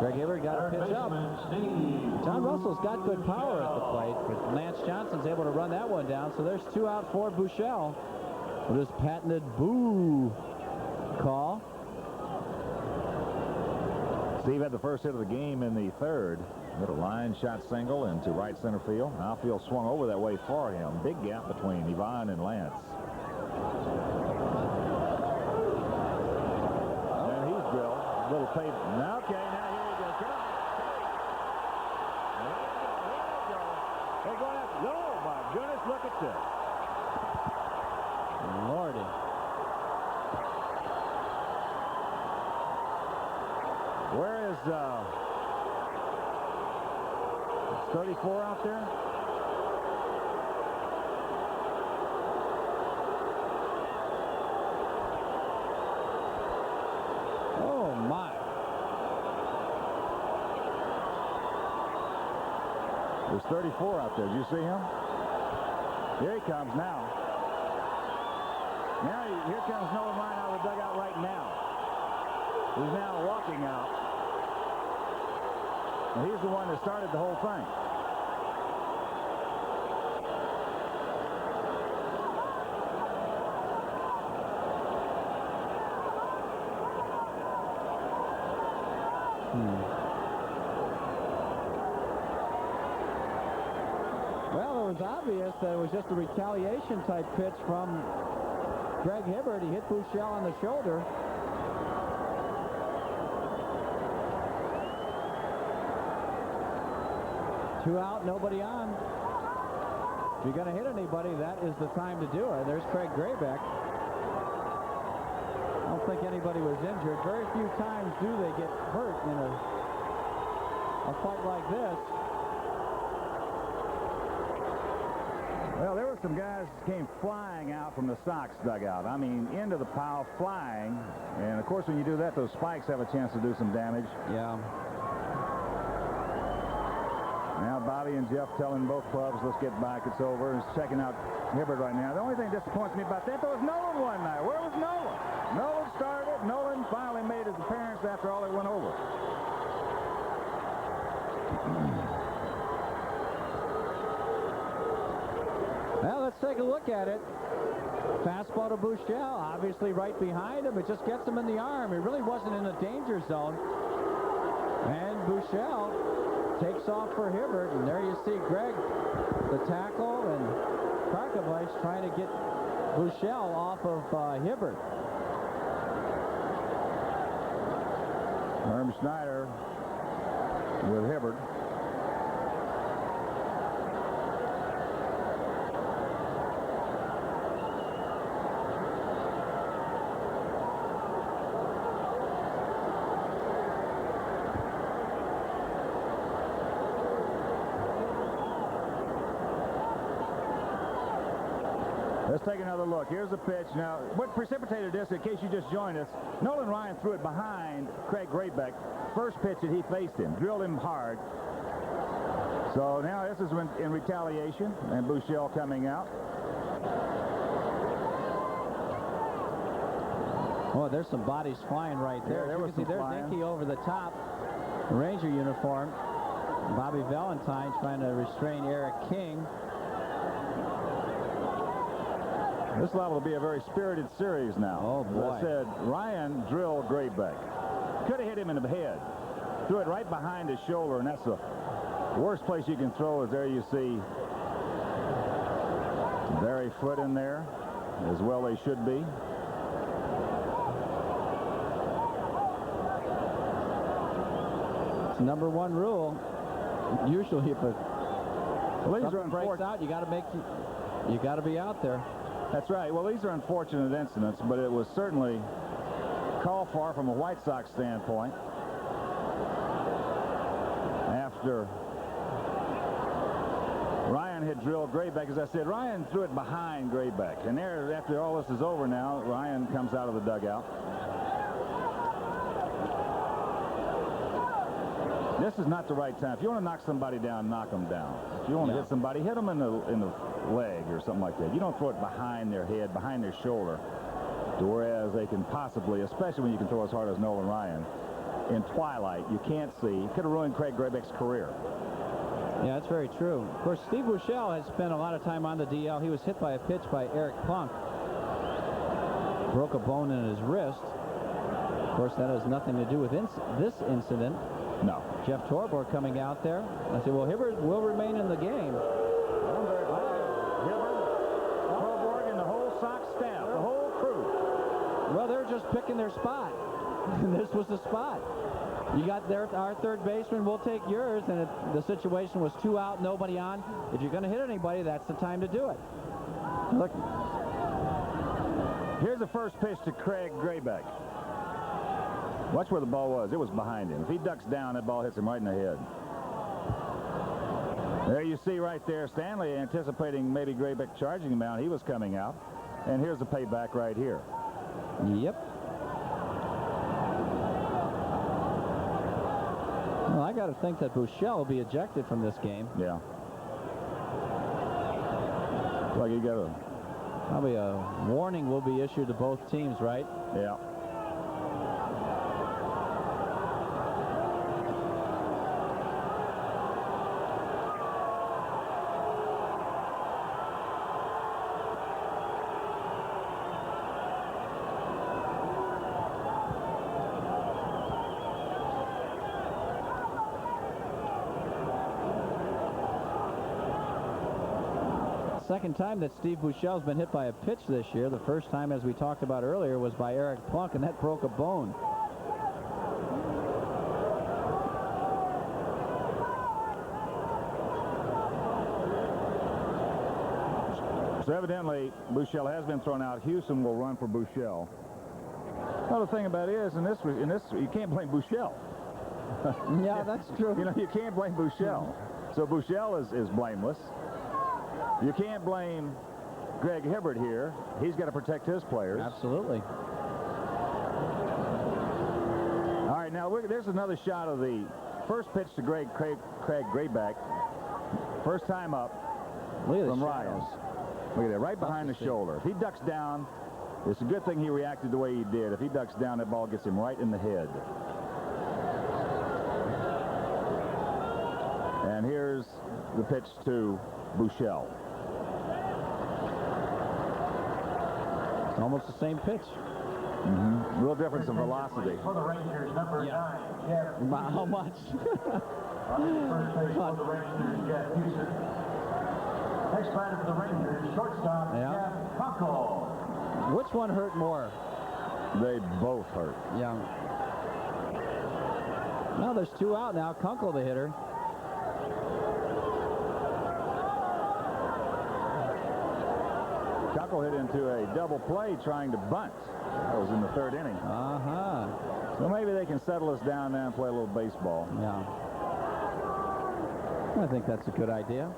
Greg Hibbard got a pitch up. John Russell's got good power at the plate, but Lance Johnson's able to run that one down. So there's 2 out for Buechele with his patented boo call. Steve had the first hit of the game in the 3rd. Little line shot single into right center field. Outfield swung over that way for him. Big gap between Yvonne and Lance. And he's drilled. Little pave. Okay, now here he goes. Come on. Here we go. They're going after. Oh, my goodness, look at this. Lordy. Where is 34 out there? Oh, my. There's 34 out there. Did you see him? Here he comes now. Here comes Nolan Ryan out of the dugout right now. He's now walking out. And he's the one that started the whole thing. Well, it was obvious that it was just a retaliation type pitch from Craig Hibbard. He hit Buechele on the shoulder. Two out, nobody on. If you're going to hit anybody, that is the time to do it. There's Craig Grebeck. I don't think anybody was injured. Very few times do they get hurt in a fight like this. Well, there were some guys that came flying out from the Sox dugout. I mean, into the pile, flying. And, of course, when you do that, those spikes have a chance to do some damage. Yeah. Now Bobby and Jeff telling both clubs, let's get back, it's over. He's checking out Hibbard right now. The only thing that disappoints me about that, though, is Nolan one night. Where was Nolan? Nolan started. Nolan finally made his appearance after all it went over. Well, let's take a look at it. Fastball to Buechele, obviously right behind him. It just gets him in the arm. He really wasn't in a danger zone. And Buechele takes off for Hibbard, and there you see Greg, the tackle, and Karkovic trying to get Buechele off of Hibbard. Herm Schneider with Hibbard. Let's take another look. Here's the pitch. Now, what precipitated this, in case you just joined us, Nolan Ryan threw it behind Craig Grebeck. First pitch that he faced him, drilled him hard. So now this is in retaliation, and Buechele coming out. Oh, there's some bodies flying right there. Yeah, you can see there's Nicky over the top, Ranger uniform. Bobby Valentine trying to restrain Eric King. This is liable to be a very spirited series now. Oh, boy. As I said, Ryan drilled Grebeck. Could have hit him in the head. Threw it right behind his shoulder, and that's the worst place you can throw is there you see Barry Foote in there. As well they should be. It's #1 rule. Usually if a something breaks out, you got to be out there. That's right. Well, these are unfortunate incidents, but it was certainly called for from a White Sox standpoint. After Ryan had drilled Grebeck, as I said, Ryan threw it behind Grebeck. And there, after all this is over now, Ryan comes out of the dugout. This is not the right time. If you want to knock somebody down, knock them down. If you want to hit somebody, hit them in the leg or something like that. You don't throw it behind their head, behind their shoulder, to whereas they can possibly, especially when you can throw as hard as Nolan Ryan, in twilight. You can't see. Could have ruined Craig Grebeck's career. Yeah, that's very true. Of course, Steve Buechele has spent a lot of time on the DL. He was hit by a pitch by Eric Plunk. Broke a bone in his wrist. Of course, that has nothing to do with this incident. No. Jeff Torborg coming out there. I said, well, Hibbard will remain in the game. Hibbard, Torborg, and the whole Sox staff, the whole crew. Well, they're just picking their spot. This was the spot. You got our third baseman, we'll take yours, and the situation was 2 out, nobody on. If you're going to hit anybody, that's the time to do it. Look. Here's the first pitch to Craig Grebeck. Watch where the ball was. It was behind him. If he ducks down, that ball hits him right in the head. There you see right there, Stanley anticipating maybe Grebeck charging him out. He was coming out. And here's the payback right here. Yep. Well, I got to think that Buechele will be ejected from this game. Yeah. Like you got a... Probably a warning will be issued to both teams, right? Yeah. Second time that Steve Buechele's been hit by a pitch this year. The first time, as we talked about earlier, was by Eric Plunk, and that broke a bone. So evidently, Buechele has been thrown out. Houston will run for Buechele. Well, the thing about it is, in this, you can't blame Buechele. Yeah, that's true. You know, you can't blame Buechele. So Buechele is blameless. You can't blame Greg Hibbard here. He's got to protect his players. Absolutely. All right, now there's another shot of the first pitch to Craig Grebeck. First time up from Ryan. Look at that, right behind the shoulder. If he ducks down, it's a good thing he reacted the way he did. If he ducks down, that ball gets him right in the head. And here's the pitch to Buechele. Almost the same pitch. Real difference in velocity. For the Rangers, number 9, Jeff. How much? First base for the Rangers, Jeff Houston. Next batter for the Rangers, shortstop, Jeff Buechele. Which one hurt more? They both hurt. Yeah. Now there's 2 out now. Kunkel, the hitter. Kunkel hit into a double play trying to bunt. That was in the 3rd inning. So maybe they can settle us down now and play a little baseball. Yeah. I think that's a good idea.